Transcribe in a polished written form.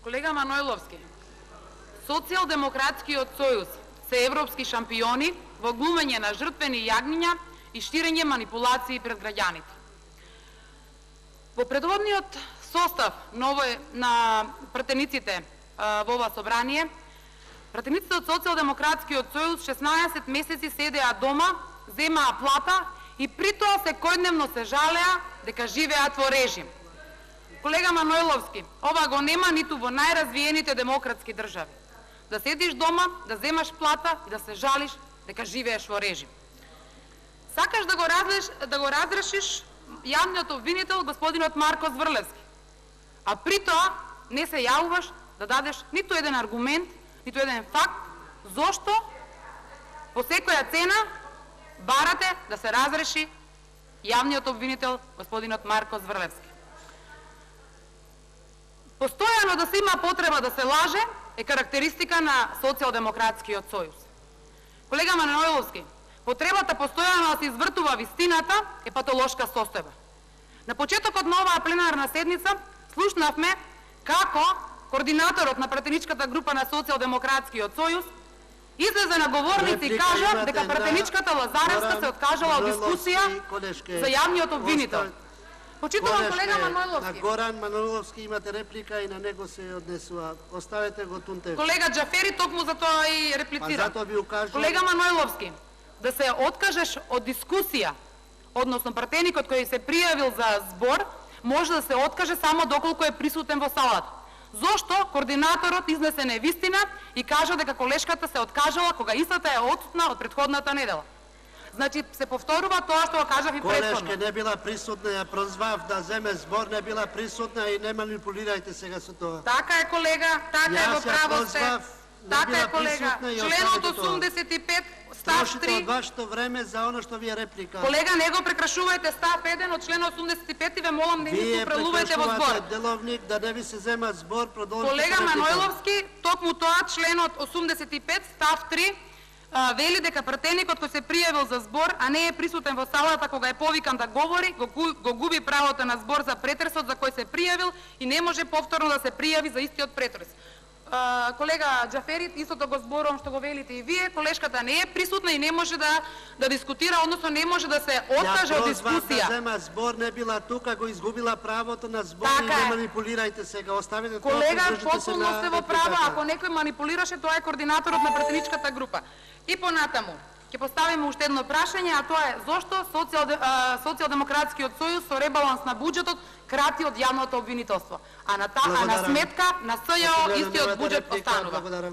Колега Манойловски, Социјалдемократскиот сојуз се европски шампиони во глумење на жртвени јагниња и ширење манипулации пред граѓаните. Во предводниот состав на пратениците во ова собрание, пратениците од Социјалдемократскиот сојуз 16 месеци седеа дома, земаа плата и при тоа секојдневно се жалеа дека живеат во режим. Колега Манойловски, ова го нема ниту во најразвиените демократски држави. Да седиш дома, да земаш плата и да се жалиш дека живееш во режим. Сакаш да го разрешиш јавниот обвинител господинот Марко Зврлевски, а при тоа не се јавуваш да дадеш ниту еден аргумент, ниту еден факт, зошто по секоја цена барате да се разреши јавниот обвинител господинот Марко Зврлевски. Постојано да се има потреба да се лаже е карактеристика на Социјалдемократскиот сојуз. Колега Манойловски, потребата постојано да се извртува вистината е патолошка состојба. На почетокот на оваа пленарна седница слушнавме како координаторот на пратеничката група на Социјалдемократскиот сојуз излезе на говорница и кажа дека пратеничката Лазаревска се откажала од дискусија за јавниот обвинител. Почитувам колега Манойловски. На Горан Манойловски имате реплика и на него се однесува. Оставете го тунте. Колега Џафери токму за тоа и реплицира. Затоа ви укажувам. Колега Манойловски, да се откажеш од дискусија, односно пратеникот кој се пријавил за збор, може да се откаже само доколку е присутен во салата. Зошто координаторот изнесе невистина и кажа дека колешката се откажала кога истата е отсутна од претходната недела? Значи се повторува тоа што го кажав и претходно. Колешка не била присутна, ја прозвав да земе збор, не била присутна и не манипулирајте сега со тоа. Така е, колега, така е, во право сте. Така е, колега. Членот 85 став 3. Трошите од вашето време за оно што ви е реплика. Колега, не го прекрашувајте став 1 од член 85 и ве молам не ми се прелувате во збор. Вие деловник да не ви се зема збор, продолжите. Колега Манойловски, токму тоа членот 85 став 3 вели дека пратеникот кој се пријавил за збор, а не е присутен во салата кога е повикан да говори, го губи правото на збор за претресот за кој се пријавил и не може повторно да се пријави за истиот претрес. Колега Џафери, истото го зборувам што го велите и вие, колешката не е присутна и не може да дискутира, односно не може да се откаже од дискусија. Да зема збор, не била тука, го изгубила правото на збор и не манипулирајте сега, оставете тоа. Колега, потполно сте во право, ако некој манипулираше, тоа е координаторот на пратеничката група. И понатаму, ќе поставиме уште едно прашање, а тоа е зошто Социјалдемократскиот сојуз со ребаланс на буџетот крати од јавното обвинителство, а на сметка на СЈО истиот буџет останува.